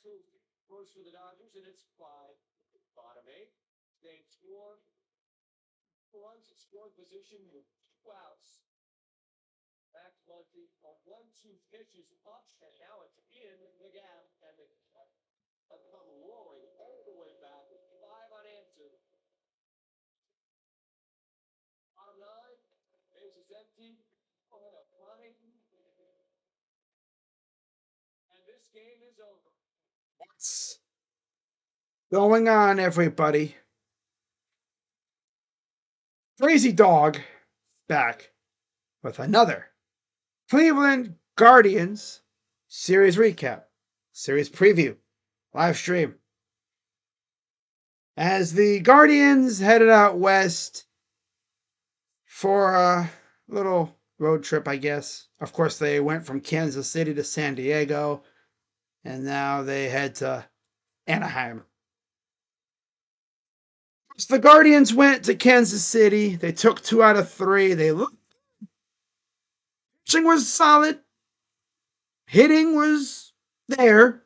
First for the Dodgers, and it's 5. Bottom 8. They score runs at scoring position with 2 outs. Back Monty on 1-2 pitches up, and now it's in the gap, and they come roaring all the way back with 5 unanswered. Bottom 9, base is empty. On a flying, and this game is over. What's going on, everybody? Crazy Dog back with another Cleveland Guardians series recap, series preview, live stream. As the Guardians headed out west for a little road trip, I guess. Of course, they went from Kansas City to San Diego, and now they head to Anaheim. So the Guardians went to Kansas City. They took 2 out of 3. They looked. Pitching was solid. Hitting was there.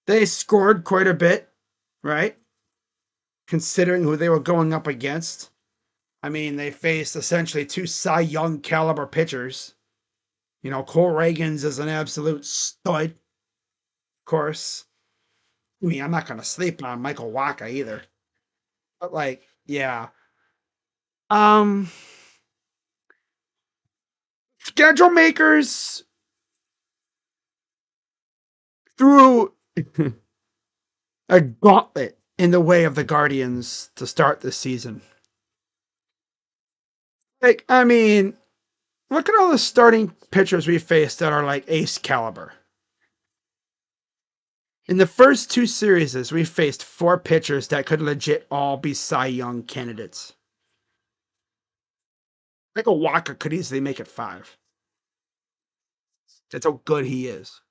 They scored quite a bit, right? Considering who they were going up against. I mean, they faced essentially 2 Cy Young caliber pitchers. You know, Cole Reagans is an absolute stud. Of course. I mean, I'm not going to sleep on Michael Wacha either. But, like, yeah. Schedule makers threw a gauntlet in the way of the Guardians to start this season. Like, I mean, look at all the starting pitchers we faced that are like ace caliber. In the first 2 series, we faced 4 pitchers that could legit all be Cy Young candidates. Like a Wacha could easily make it 5. That's how good he is.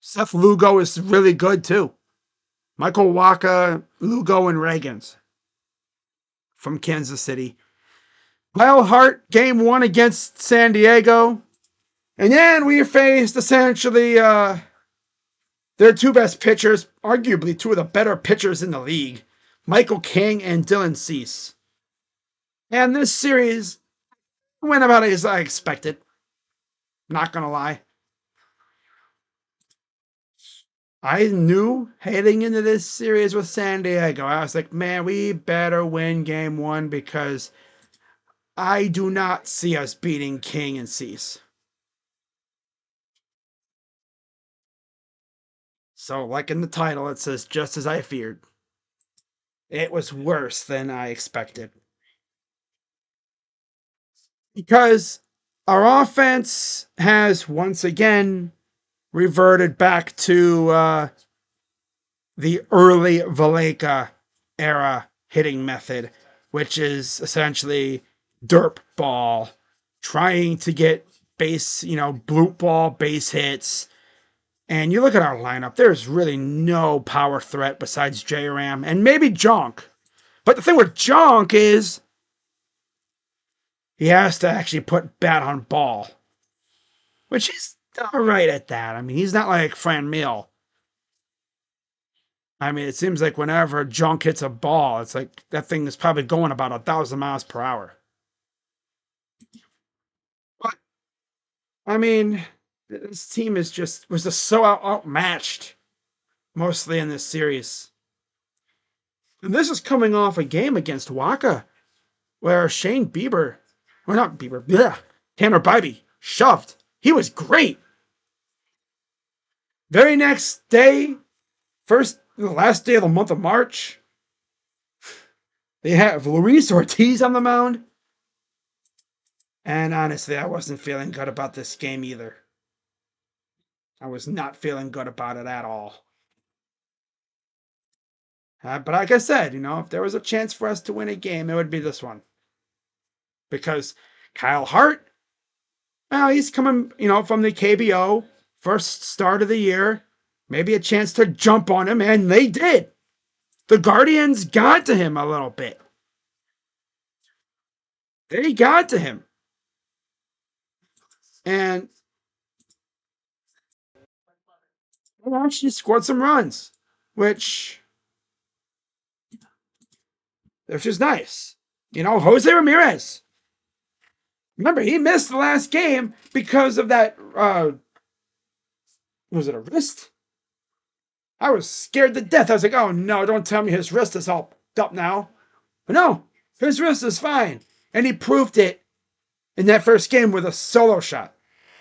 Seth Lugo is really good too. Michael Wacha, Lugo, and Reagans from Kansas City. Kyle Hart, game 1 against San Diego. And then we faced essentially their 2 best pitchers, arguably 2 of the better pitchers in the league, Michael King and Dylan Cease. And this series went about as I expected. Not going to lie. I knew heading into this series with San Diego, I was like, man, we better win game 1 because I do not see us beating King and Cease. So, like in the title, it says, just as I feared. It was worse than I expected. Because our offense has once again reverted back to the early Valleca era hitting method, which is essentially derp ball, trying to get base, blue ball base hits. And you look at our lineup, there's really no power threat besides J-Ram and maybe Jonk. But the thing with Jonk is he has to actually put bat on ball, which he's all right at that. I mean, he's not like Fran Mill. I mean, it seems like whenever Junk hits a ball, it's like that thing is probably going about 1,000 miles per hour. But I mean, this team was just so outmatched, mostly in this series. And this is coming off a game against Waka, where Shane Bieber, or not Bieber, Tanner Bybee shoved. He was great. Very next day, the last day of the month of March, they have Luis Ortiz on the mound. And honestly, I wasn't feeling good about this game either. I was not feeling good about it at all. But like I said, if there was a chance for us to win a game, it would be this one. Because Kyle Hart, well, he's coming, from the KBO, first start of the year. Maybe a chance to jump on him, and they did. The Guardians got to him a little bit. They got to him. And They actually scored some runs, which is nice. You know, Jose Ramirez. Remember, he missed the last game because of that. Was it a wrist? I was scared to death. I was like, oh no, don't tell me his wrist is all up now. But no, his wrist is fine. And he proved it in that first game with a solo shot,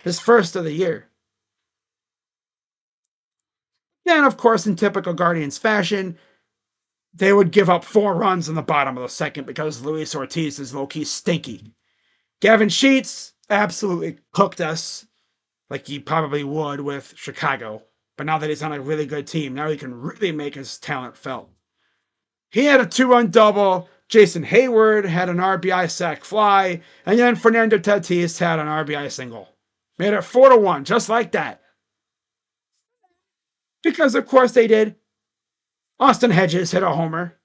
his first of the year. And of course, in typical Guardians fashion, they would give up 4 runs in the bottom of the second because Luis Ortiz is low key stinky. Gavin Sheets absolutely cooked us like he probably would with Chicago. But now that he's on a really good team, now he can really make his talent felt. He had a 2-run double. Jason Hayward had an RBI sac fly. And then Fernando Tatis had an RBI single. Made it 4-1, just like that. Because, of course, they did. Austin Hedges hit a homer.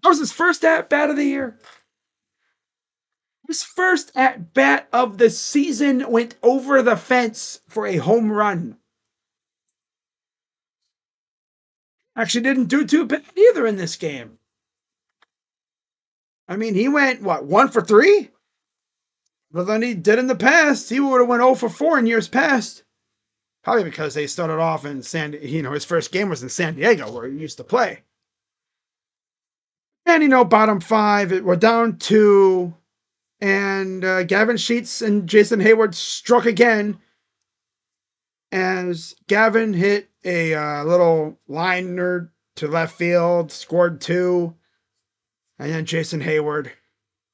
That was his first at bat of the year. His first at bat of the season went over the fence for a home run. Actually, didn't do too bad either in this game. I mean, he went, what, 1 for 3? But than he did in the past. He would have went 0 for 4 in years past. Probably because they started off in his first game was in San Diego where he used to play. And, bottom 5, we're down 2. And Gavin Sheets and Jason Hayward struck again as Gavin hit a little liner to left field, scored 2. And then Jason Hayward,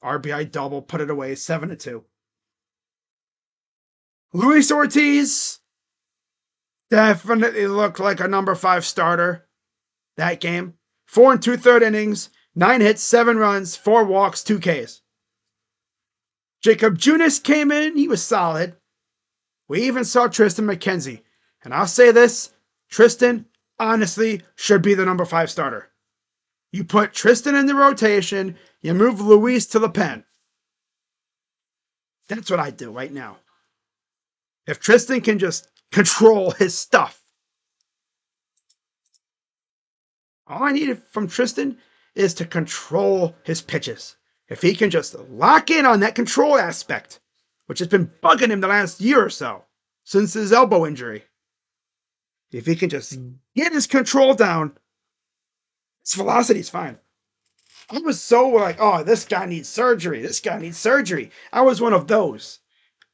RBI double, put it away, 7-2. Luis Ortiz definitely looked like a number 5 starter that game. 4 2/3 innings, 9 hits, 7 runs, 4 walks, 2 Ks. Jacob Junis came in. He was solid. We even saw Tristan McKenzie. And I'll say this, Tristan honestly should be the number 5 starter. You put Tristan in the rotation, you move Luis to the pen. That's what I do right now. If Tristan can just control his stuff. All I needed from Tristan is to control his pitches. If he can just lock in on that control aspect, which has been bugging him the last year or so, since his elbow injury. If he can just get his control down, his velocity is fine. I was so like, oh, this guy needs surgery. This guy needs surgery. I was one of those.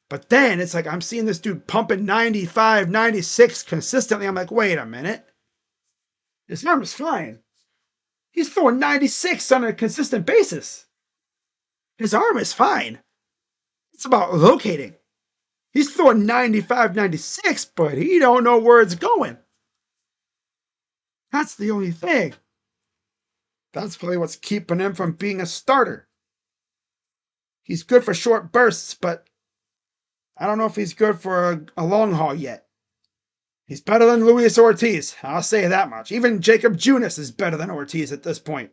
But then it's like I'm seeing this dude pumping 95, 96 consistently. I'm like, wait a minute. His arm is fine. He's throwing 96 on a consistent basis. His arm is fine. It's about locating. He's throwing 95, 96, but he don't know where it's going. That's the only thing. That's probably what's keeping him from being a starter. He's good for short bursts, but I don't know if he's good for a long haul yet. He's better than Luis Ortiz. I'll say that much. Even Jacob Junis is better than Ortiz at this point.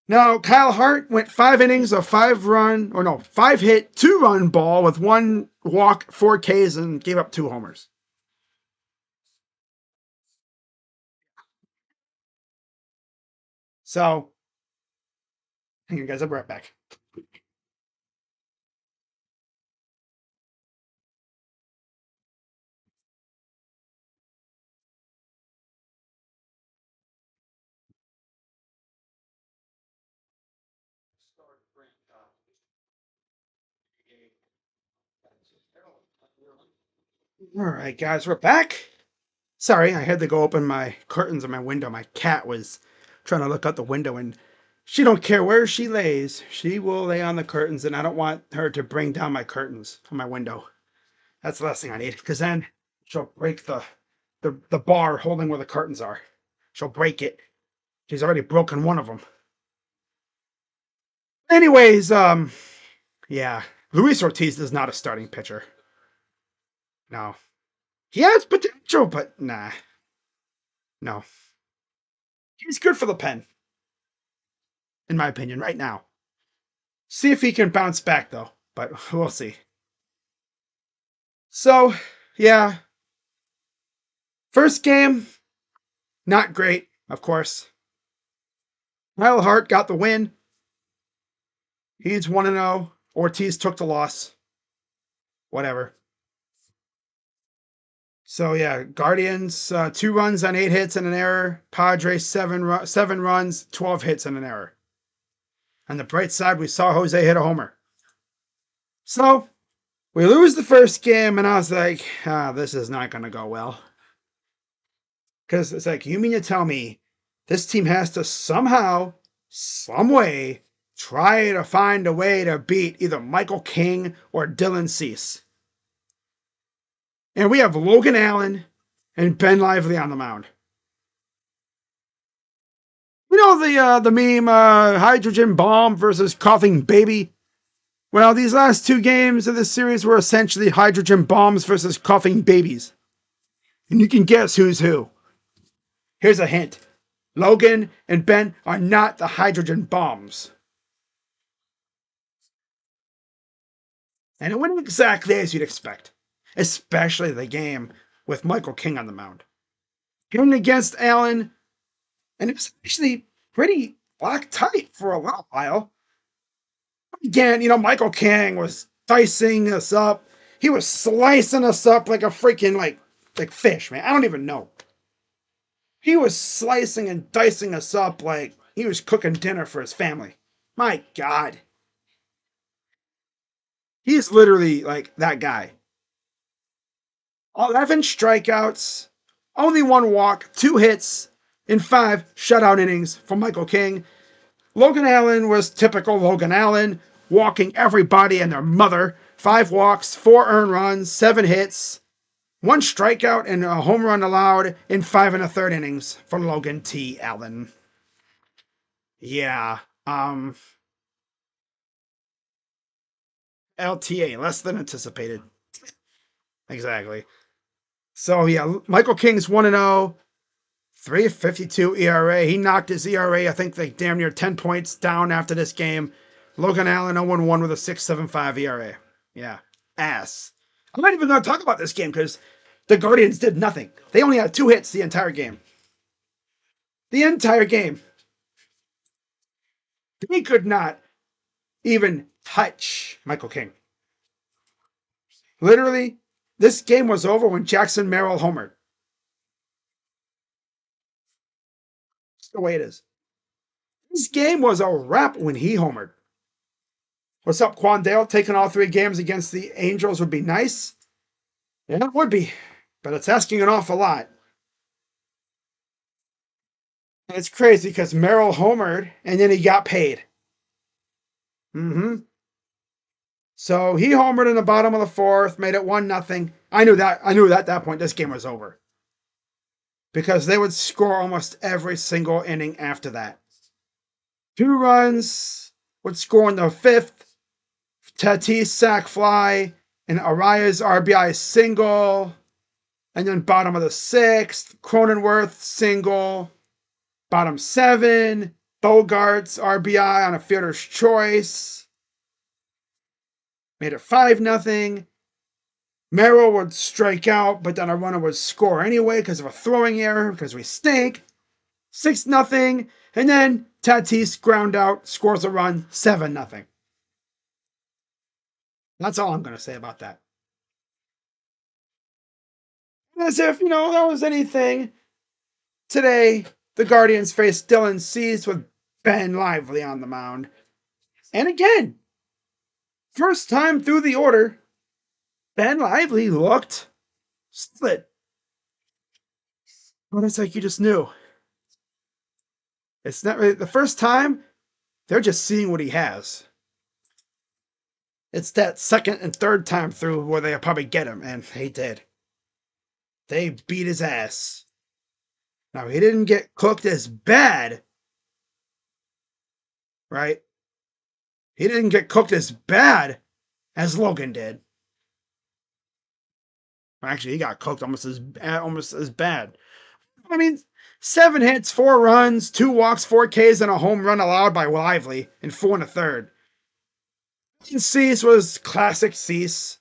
Now, Kyle Hart went 5 innings of 5 hit, 2-run ball with 1 walk, 4 Ks, and gave up 2 homers. So, hang on, guys. I'll be right back. All right, guys, we're back. Sorry, I had to go open my curtains in my window. My cat was trying to look out the window, and she don't care where she lays. She will lay on the curtains, and I don't want her to bring down my curtains from my window. That's the last thing I need, because then she'll break the bar holding where the curtains are. She'll break it. She's already broken one of them. Anyways, yeah, Luis Ortiz is not a starting pitcher. No. He has potential, but nah. No. He's good for the pen, in my opinion, right now. See if he can bounce back, though, but we'll see. So, yeah, First game, not great, of course. Kyle Hart got the win. He's 1-0. Ortiz took the loss. Whatever. So yeah, Guardians 2 runs on 8 hits and an error. Padres 7 runs, 12 hits and an error. On the bright side, we saw Jose hit a homer. So we lose the first game, and I was like, this is not going to go well. Because it's like, you mean to tell me this team has to somehow, some way, try to find a way to beat either Michael King or Dylan Cease. And we have Logan Allen and Ben Lively on the mound. You know the meme, hydrogen bomb versus coughing baby? Well, these last 2 games of this series were essentially hydrogen bombs versus coughing babies. And you can guess who's who. Here's a hint. Logan and Ben are not the hydrogen bombs. And it went exactly as you'd expect, especially the game with Michael King on the mound. Hitting against Allen, and it was actually pretty black tight for a little while. Again, Michael King was dicing us up. He was slicing us up like a freaking like fish, man. I don't even know. He was slicing and dicing us up like he was cooking dinner for his family. My God. He's literally like that guy. 11 strikeouts, only 1 walk, 2 hits, in 5 shutout innings for Michael King. Logan Allen was typical Logan Allen, walking everybody and their mother. 5 walks, 4 earned runs, 7 hits, 1 strikeout, and a home run allowed in 5 1/3 innings for Logan T. Allen. Yeah, LTA, less than anticipated. Exactly. So yeah, Michael King's 1-0, 3.52 ERA. He knocked his ERA, I think, like damn near 10 points down after this game. Logan Allen 0-1 with a 6.75 ERA. Yeah, ass. I'm not even going to talk about this game because the Guardians did nothing. They only had 2 hits the entire game. The entire game. They could not even touch Michael King. Literally, this game was over when Jackson Merrill homered. That's the way it is. This game was a wrap when he homered. What's up, Quandale? Taking all 3 games against the Angels would be nice. Yeah, it would be, but it's asking an awful lot. And it's crazy because Merrill homered and then he got paid. So he homered in the bottom of the 4th, made it 1-0. I knew that at that point this game was over. Because they would score almost every single inning after that. 2 runs would score in the 5th. Tatis sac fly, and Arias RBI single. And then bottom of the 6th, Cronenworth single. Bottom 7, Bogarts RBI on a fielder's choice. Made it 5-0. Merrill would strike out, but then a runner would score anyway because of a throwing error, because we stink. 6-0. And then Tatis ground out, scores a run, 7-0. That's all I'm going to say about that. As if, that was anything. Today, the Guardians faced Dylan Cease with Ben Lively on the mound. And again, first time through the order, Ben Lively looked split. But it's like you just knew. It's not really the first time, they're just seeing what he has. It's that second and third time through where they'll probably get him, and they did. They beat his ass. Now, he didn't get cooked as bad, right? He didn't get cooked as bad as Logan did. Actually, he got cooked almost as bad. I mean, 7 hits, 4 runs, 2 walks, 4 Ks, and a home run allowed by Lively in 4 1/3. Cease was classic Cease.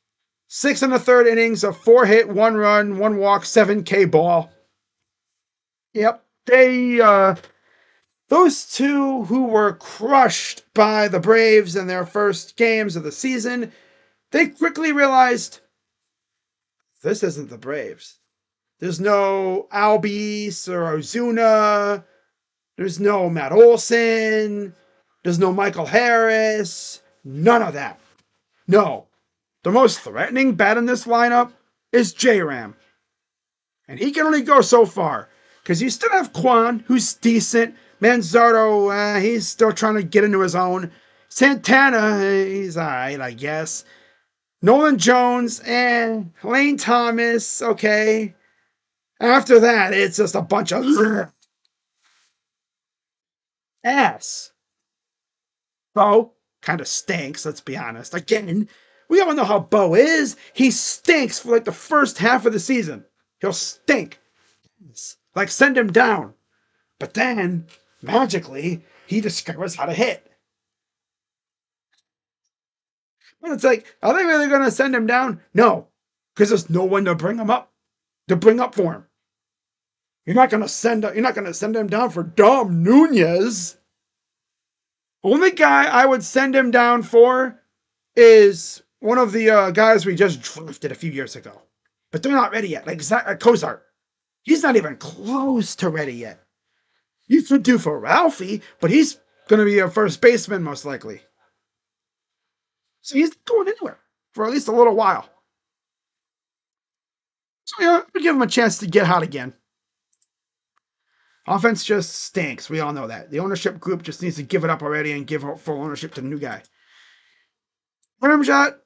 6 1/3 innings of 4 hit, 1 run, 1 walk, 7 K ball. Yep. Those two who were crushed by the Braves in their first games of the season, they quickly realized this isn't the Braves. There's no Albies or Ozuna. There's no Matt Olson. There's no Michael Harris. None of that. No. The most threatening bat in this lineup is J Ram. And he can only go so far. Because you still have Quan, who's decent. Manzardo, he's still trying to get into his own. Santana, he's alright, I guess. Nolan Jones, Lane Thomas, okay. After that, it's just a bunch of ass. Bo kind of stinks, let's be honest. Again, we all know how Bo is. He stinks for like the first half of the season. He'll stink. Like, send him down. But then, magically, he discovers how to hit. But it's like, are they really going to send him down? No, because there's no one to bring him up, to bring up for him. You're not going to send him down for Dom Nunez. Only guy I would send him down for is one of the guys we just drafted a few years ago. But they're not ready yet. Like Kozart. He's not even close to ready yet. You could do for Ralphie, but he's going to be a first baseman most likely. So he's going anywhere for at least a little while. So yeah, we give him a chance to get hot again. Offense just stinks. We all know that. The ownership group just needs to give it up already and give full ownership to the new guy. Shot,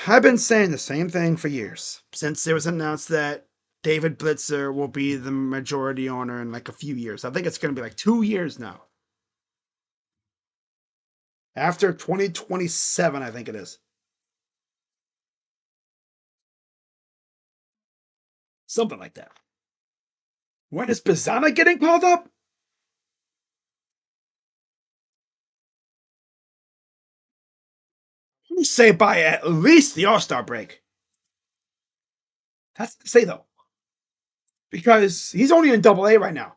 I've been saying the same thing for years. Since it was announced that David Blitzer will be the majority owner in like a few years. I think it's going to be like 2 years now. After 2027, I think it is. Something like that. When is Bazana getting called up? You say by at least the All-Star break. That's to say though. Because he's only in Double A right now.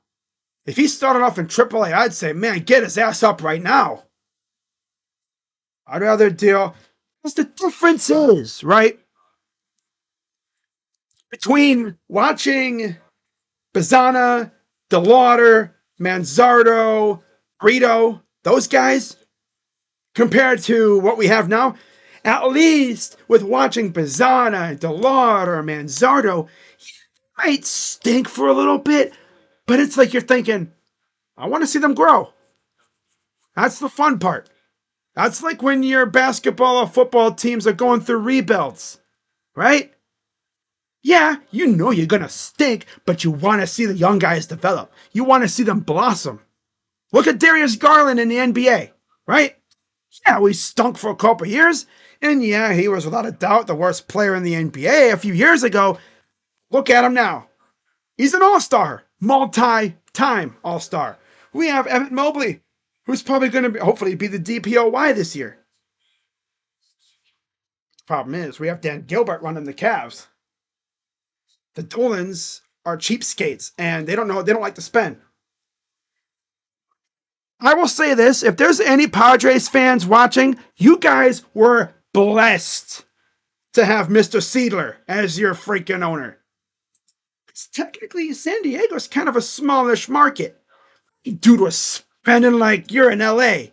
If he started off in Triple A, I'd say, man, get his ass up right now. I'd rather deal. Because the difference is, right? Between watching Bazana, DeLauder, Manzardo, Brito, those guys, compared to what we have now, at least with watching Bazana, DeLauder, Manzardo, he might stink for a little bit, but it's like you're thinking, I want to see them grow. That's the fun part. That's like when your basketball or football teams are going through rebuilds, right? Yeah, you know you're going to stink, but you want to see the young guys develop. You want to see them blossom. Look at Darius Garland in the NBA, right? Yeah, we stunk for a couple years, and yeah, he was without a doubt the worst player in the NBA a few years ago. Look at him now. He's an all-star, multi-time all-star. We have Evan Mobley, who's probably going to hopefully be the DPOY this year. Problem is, we have Dan Gilbert running the Cavs. The Dolans are cheapskates, and they don't like to spend. I will say this, if there's any Padres fans watching, you guys were blessed to have Mr. Seidler as your freaking owner. It's technically, San Diego's kind of a smallish market. Dude was spending like you're in LA. I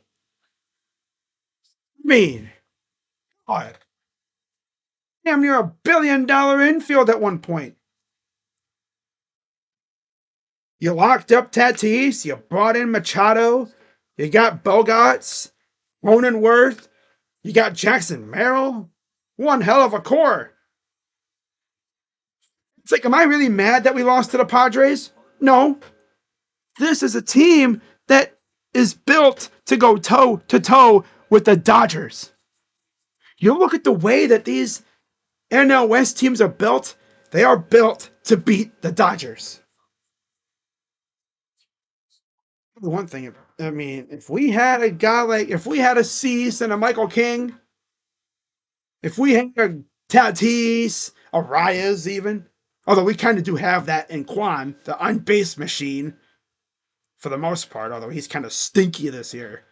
mean, God. Damn near $1 billion infield at one point. You locked up Tatis, you brought in Machado, you got Bogarts, Cronenworth, you got Jackson Merrill. One hell of a core. It's like, am I really mad that we lost to the Padres? No. This is a team that is built to go toe to toe with the Dodgers. You look at the way that these NL West teams are built, they are built to beat the Dodgers. The one thing, I mean, if we had a guy if we had a Cease and a Michael King, if we had a Tatis, a Reyes even, although we kind of do have that in Quan, the on-base machine, for the most part, although he's kind of stinky this year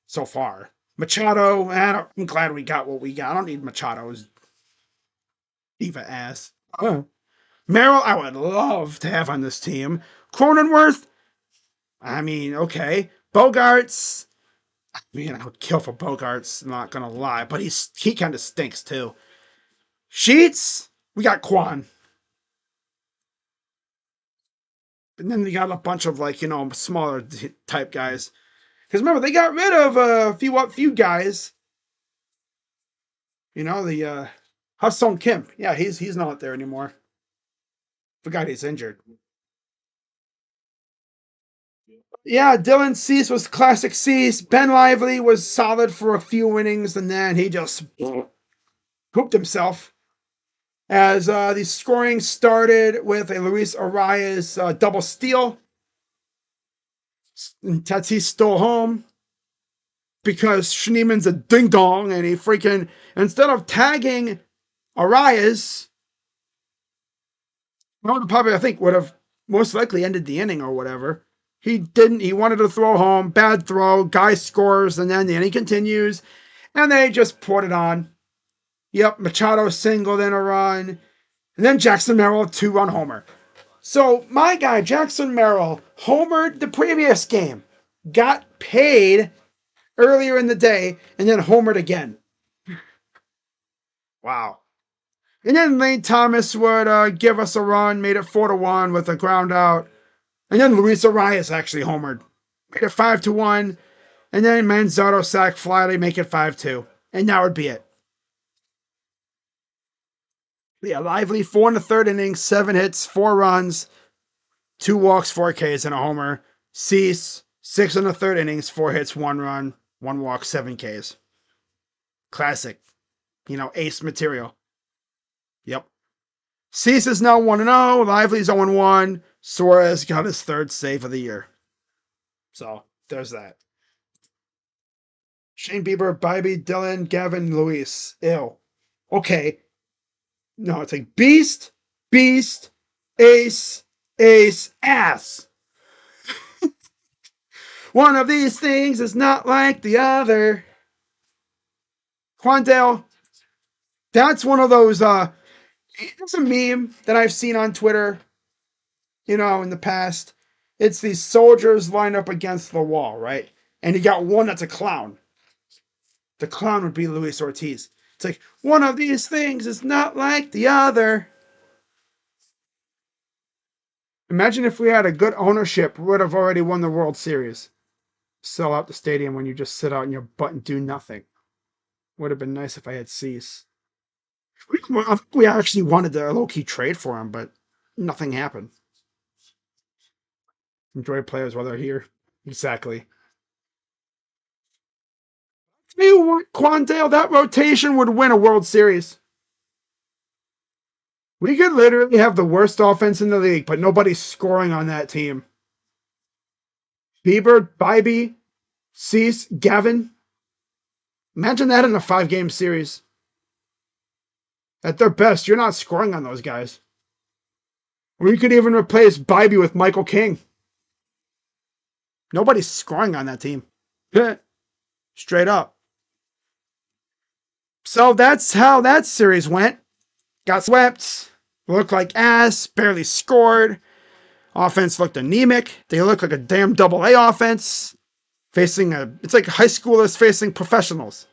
so far. Machado, I'm glad we got what we got. I don't need Machado's diva ass. Merrill, I would love to have on this team. Cronenworth, I mean, okay. Bogarts, man, I would kill for Bogarts, not gonna lie, but he kind of stinks too. Sheets, we got Quan. And then they got a bunch of like, smaller type guys. Because remember, they got rid of a few guys. The Ha-Sung Kim. Yeah, he's not there anymore. Forgot he's injured. Yeah, Dylan Cease was classic Cease. Ben Lively was solid for a few innings, and then he just hooped himself. As the scoring started with a Luis Arias double steal. And Tatis stole home because Schneeman's a ding dong, and he freaking, instead of tagging Arias, probably, I think, would have most likely ended the inning or whatever. He didn't. He wanted to throw home. Bad throw. Guy scores, and then the inning continues. And they just poured it on. Yep, Machado singled in a run. And then Jackson Merrill, 2-run homer. So my guy, Jackson Merrill, homered the previous game. Got paid earlier in the day, and then homered again. Wow. And then Lane Thomas would give us a run, made it 4-1 with a ground out. And then Luis Arias actually homered. Made it 5-1. And then Manzardo sack fly to make it 5-2. And that would be it. Yeah, Lively, 4 in the third inning, 7 hits, 4 runs, 2 walks, 4 Ks, and a homer. Cease, 6 in the third innings, 4 hits, 1 run, 1 walk, 7 Ks. Classic. Ace material. Yep. Cease is now 1-0. Lively's 0-1. Suarez got his 3rd save of the year. So, there's that. Shane Bieber, Bibby, Dylan, Gavin, Luis. Ew. Okay. No, it's like Beast, Ace, Ass. One of these things is not like the other. Quandale, that's one of those, it's a meme that I've seen on Twitter, in the past. It's these soldiers lined up against the wall, right? And you got one that's a clown. The clown would be Luis Ortiz. It's like, one of these things is not like the other. Imagine if we had a good ownership, we would have already won the World Series. Sell out the stadium when you just sit out in your butt and do nothing. Would have been nice if I had Cease. I think we actually wanted to low-key trade for him, but nothing happened. Enjoy players while they're here. Exactly. You want Quandale? That rotation would win a World Series. We could literally have the worst offense in the league, but nobody's scoring on that team. Bieber, Bibby, Cease, Gavin. Imagine that in a 5-game series. At their best, you're not scoring on those guys. Or you could even replace Bibby with Michael King. Nobody's scoring on that team. Straight up. So that's how that series went. Got swept. Looked like ass. Barely scored. Offense looked anemic. They look like a damn double-A offense. It's like high schoolers facing professionals.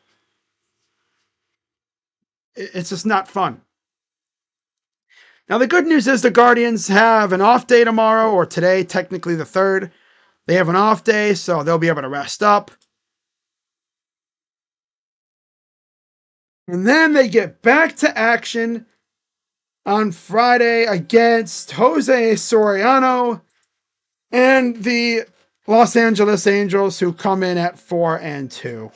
It's just not fun. Now, the good news is the Guardians have an off day tomorrow, or today, technically the 3rd. They have an off day, so they'll be able to rest up. And then they get back to action on Friday against Jose Soriano and the Los Angeles Angels, who come in at 4-2.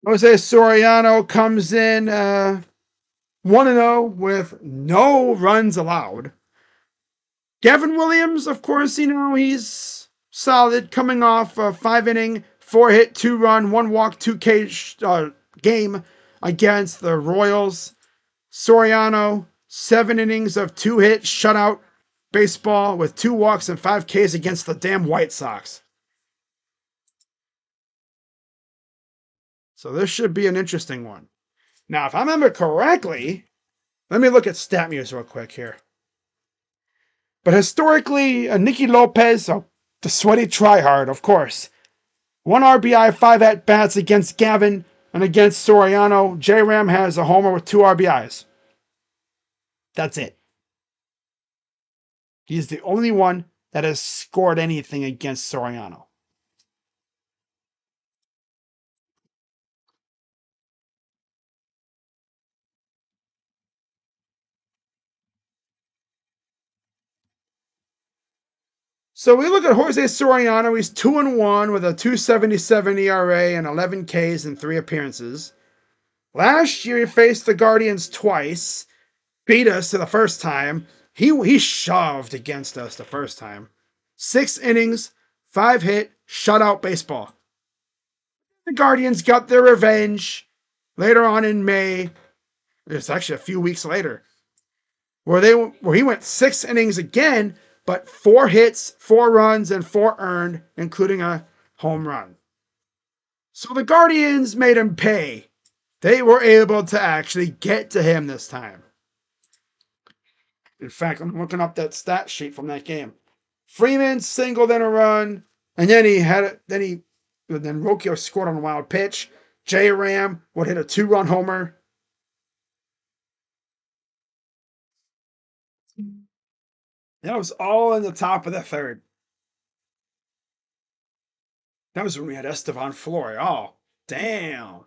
Jose Soriano comes in 1-0 with no runs allowed. Gavin Williams, of course, he's solid, coming off a 5-inning, 4-hit, 2-run, 1-walk, 2K game against the Royals. Soriano, 7 innings of 2-hit shutout baseball with 2 walks and 5 Ks against the damn White Sox. So this should be an interesting one. Now, if I remember correctly, let me look at StatMuse real quick here. But historically, Nicky Lopez, oh, the sweaty tryhard, of course. 1 RBI, 5 at-bats against Gavin and against Soriano. J-Ram has a homer with 2 RBIs. That's it. He's the only one that has scored anything against Soriano. So we look at Jose Soriano. He's 2-1 with a 2.77 ERA and 11 Ks in 3 appearances. Last year he faced the Guardians twice, beat us the first time. He shoved against us the first time. 6 innings, 5 hit, shutout baseball. The Guardians got their revenge later on in May. It's actually a few weeks later, where he went 6 innings again, but 4 hits, 4 runs, and 4 earned, including a home run. So the Guardians made him pay. They were able to actually get to him this time. In fact, I'm looking up that stat sheet from that game. Freeman singled in a run, and then then Rocchio scored on a wild pitch. J Ram would hit a 2-run homer. That was all in the top of the third. That was when we had Estevan Flores. Oh, damn.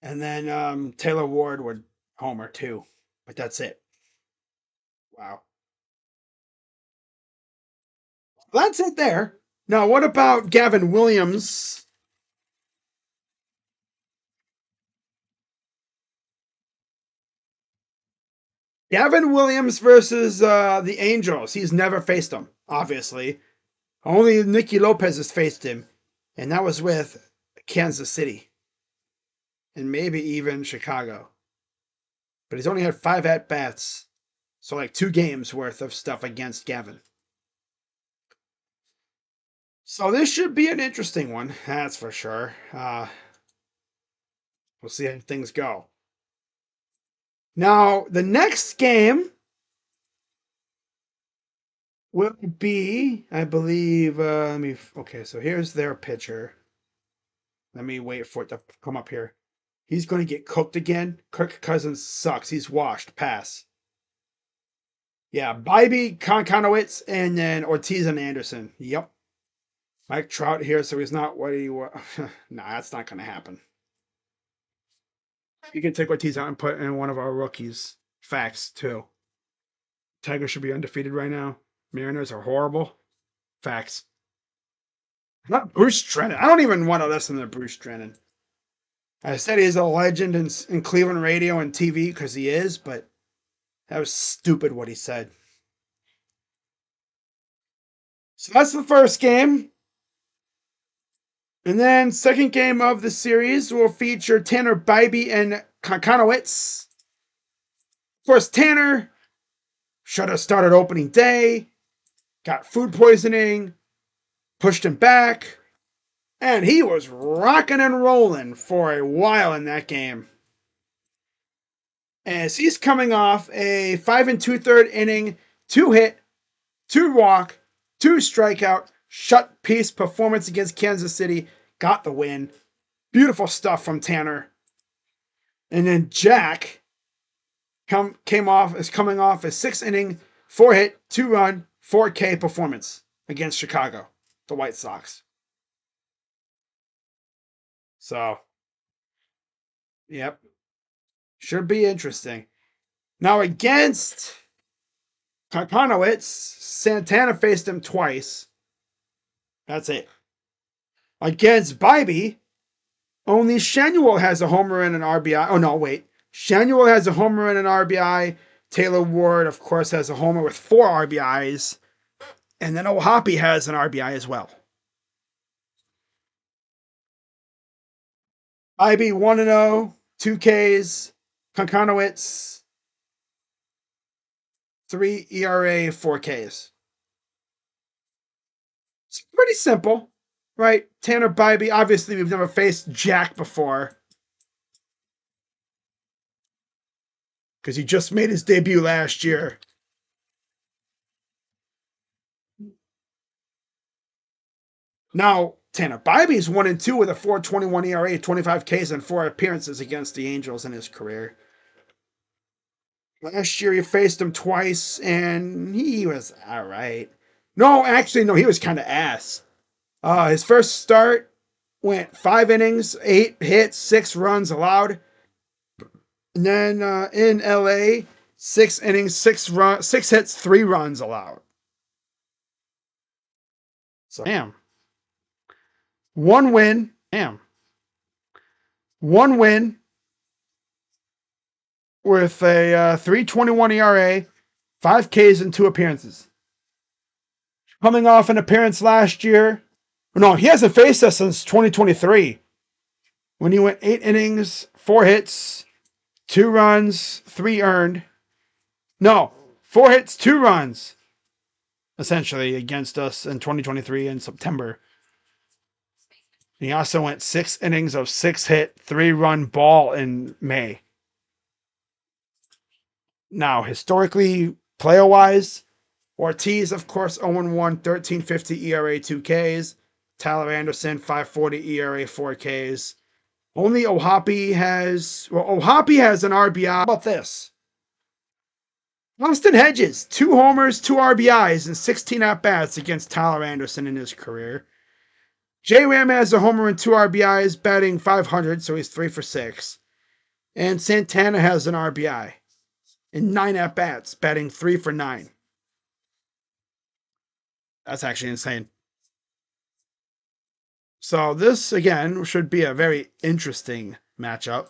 And then Taylor Ward would homer too. But that's it. Wow. That's it there. Now, what about Gavin Williams? Gavin Williams versus the Angels. He's never faced them, obviously. Only Nicky Lopez has faced him, and that was with Kansas City and maybe even Chicago. But he's only had 5 at-bats, so like 2 games worth of stuff against Gavin. So this should be an interesting one, that's for sure. We'll see how things go. Now, the next game will be, I believe, okay, so here's their pitcher. Let me wait for it to come up here. He's going to get cooked again. Kirk Cousins sucks. He's washed. Pass. Yeah, Bybee, Konkanowitz, and then Ortiz and Anderson. Yep. Mike Trout here, so he's not what he was. Nah, that's not going to happen. You can take Ortiz out and put in one of our rookies. Facts, too. Tigers should be undefeated right now. Mariners are horrible. Facts. Not Bruce Trennan. I don't even want to listen to Bruce Trennan. I said he's a legend in Cleveland radio and TV because he is, but that was stupid what he said. So that's the first game. And then second game of the series will feature Tanner Bybee and Konkanowitz. Of course, Tanner should have started opening day, got food poisoning, pushed him back, and he was rocking and rolling for a while in that game. As he's coming off a 5 2/3 inning, 2 hit, 2 walk, 2 strikeout, shut piece performance against Kansas City, got the win. Beautiful stuff from Tanner. And then Jack coming off a 6 inning, 4 hit, 2 run, 4K performance against Chicago, the White Sox. So, yep. Should be interesting. Now against Konkanowitz, Santana faced him twice. That's it. Against Bybee, only Shanuel has a homer and an RBI. Oh, no, wait. Shanuel has a homer and an RBI. Taylor Ward, of course, has a homer with 4 RBIs. And then Ohapi has an RBI as well. Bybee 1-0, 2 Ks. Konkanowitz 3 ERA, 4 Ks. It's pretty simple, right? Tanner Bybee, obviously, we've never faced Jack before because he just made his debut last year. Now, Tanner Bybee's 1-2 with a 4.21 ERA, 25 Ks, and 4 appearances against the Angels in his career. Last year, he faced him twice, and he was all right. No, actually, no, he was kind of ass. His first start went 5 innings, 8 hits, 6 runs allowed. And then in LA, 6 innings, 6 hits, 3 runs allowed. So, damn. One win. Damn. One win with a 3.21 ERA, 5 Ks, and 2 appearances. Coming off an appearance last year. No, he hasn't faced us since 2023 when he went 8 innings, 4 hits, 2 runs, 3 earned. No, 4 hits, 2 runs, essentially, against us in 2023 in September. He also went 6 innings of 6 hit, 3 run ball in May. Now, historically, player wise, Ortiz, of course, 0-1, 13.50 ERA, 2 Ks. Tyler Anderson, 5.40 ERA, 4 Ks. Only Ohapi has an RBI. How about this? Austin Hedges, 2 homers, 2 RBIs, and 16 at-bats against Tyler Anderson in his career. J-Ram has a homer and 2 RBIs, batting .500, so he's 3 for 6. And Santana has an RBI and 9 at-bats, batting 3 for 9. That's actually insane. So this, again, should be a very interesting matchup.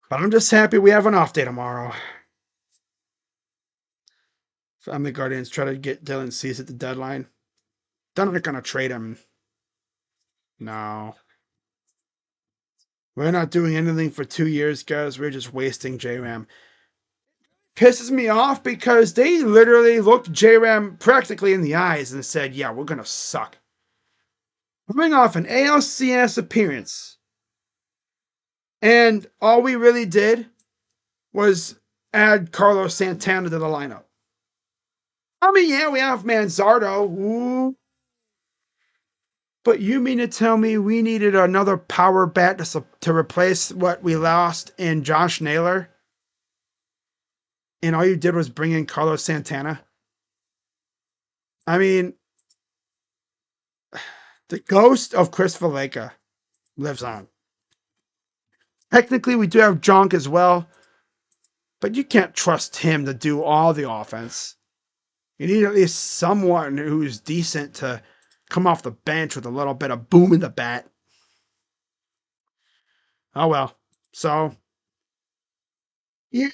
But I'm just happy we have an off day tomorrow. Family Guardians try to get Dylan Cease at the deadline. They're not going to trade him. No. We're not doing anything for 2 years, guys. We're just wasting J-Ram. Pisses me off because they literally looked J-Ram practically in the eyes and said, yeah, we're going to suck. Coming off an ALCS appearance. And all we really did was add Carlos Santana to the lineup. I mean, yeah, we have Manzardo. Ooh. But you mean to tell me we needed another power bat to replace what we lost in Josh Naylor? And all you did was bring in Carlos Santana? I mean, the ghost of Chris Valleca lives on. Technically, we do have Jonk as well, but you can't trust him to do all the offense. You need at least someone who's decent to come off the bench with a little bit of boom in the bat. Oh well. So, yeah, what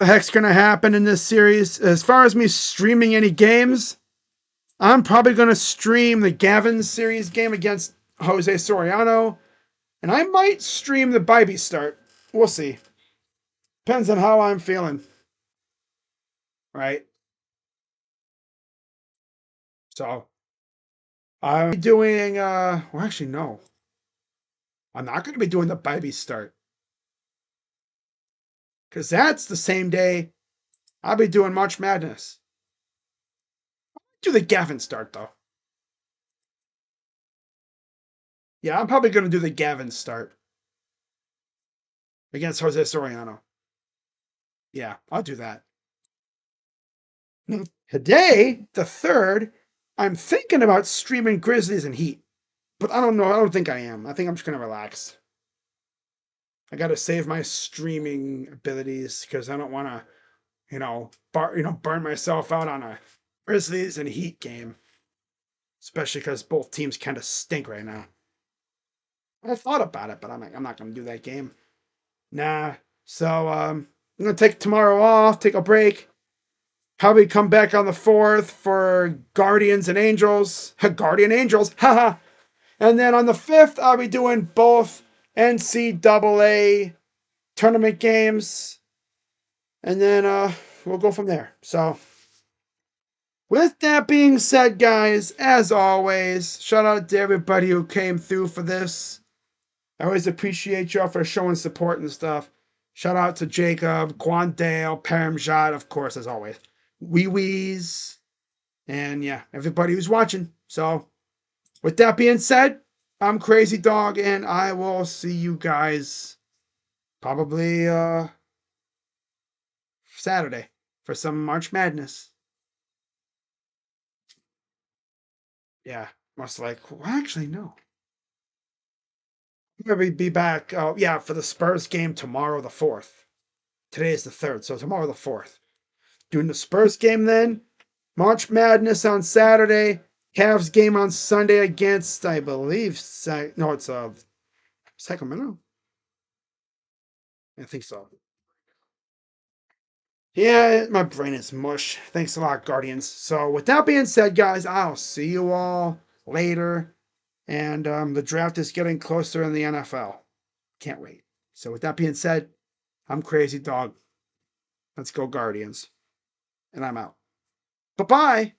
the heck's going to happen in this series? As far as me streaming any games, I'm probably going to stream the Gavin series game against Jose Soriano, and I might stream the Bybee start. We'll see. Depends on how I'm feeling. Right? So, I'm doing, well, actually, no. I'm not going to be doing the Bybee start. Because that's the same day I'll be doing March Madness. Do the Gavin start, though. Yeah, I'm probably going to do the Gavin start against Jose Soriano. Yeah, I'll do that. Today, the 3rd, I'm thinking about streaming Grizzlies and Heat. But I don't know. I don't think I am. I think I'm just going to relax. I got to save my streaming abilities because I don't want to, burn myself out on a Grizzlies and Heat game. Especially because both teams kind of stink right now. I thought about it, but I'm not going to do that game. Nah. So I'm going to take tomorrow off, take a break. Probably come back on the 4th for Guardians and Angels. Guardian Angels. Haha. And then on the 5th, I'll be doing both NCAA tournament games. and then we'll go from there. So, with that being said, guys, as always, shout out to everybody who came through for this. I always appreciate y'all for showing support and stuff. Shout out to Jacob, Quandale, Paramjot, of course, as always. Wee Wees, and yeah, everybody who's watching. So, with that being said, I'm Crazy Dog, and I will see you guys probably Saturday for some March Madness. Yeah, most likely. Well, actually, no. Maybe be back. Oh, yeah, for the Spurs game tomorrow, the 4th. Today is the 3rd, so tomorrow, the 4th. Doing the Spurs game then. March Madness on Saturday. Cavs game on Sunday against, I believe, no, it's Sacramento. I think so. Yeah, my brain is mush. Thanks a lot, Guardians. So, with that being said, guys, I'll see you all later. And the draft is getting closer in the NFL. Can't wait. So, with that being said, I'm Crazy Dog. Let's go, Guardians. And I'm out. Bye bye.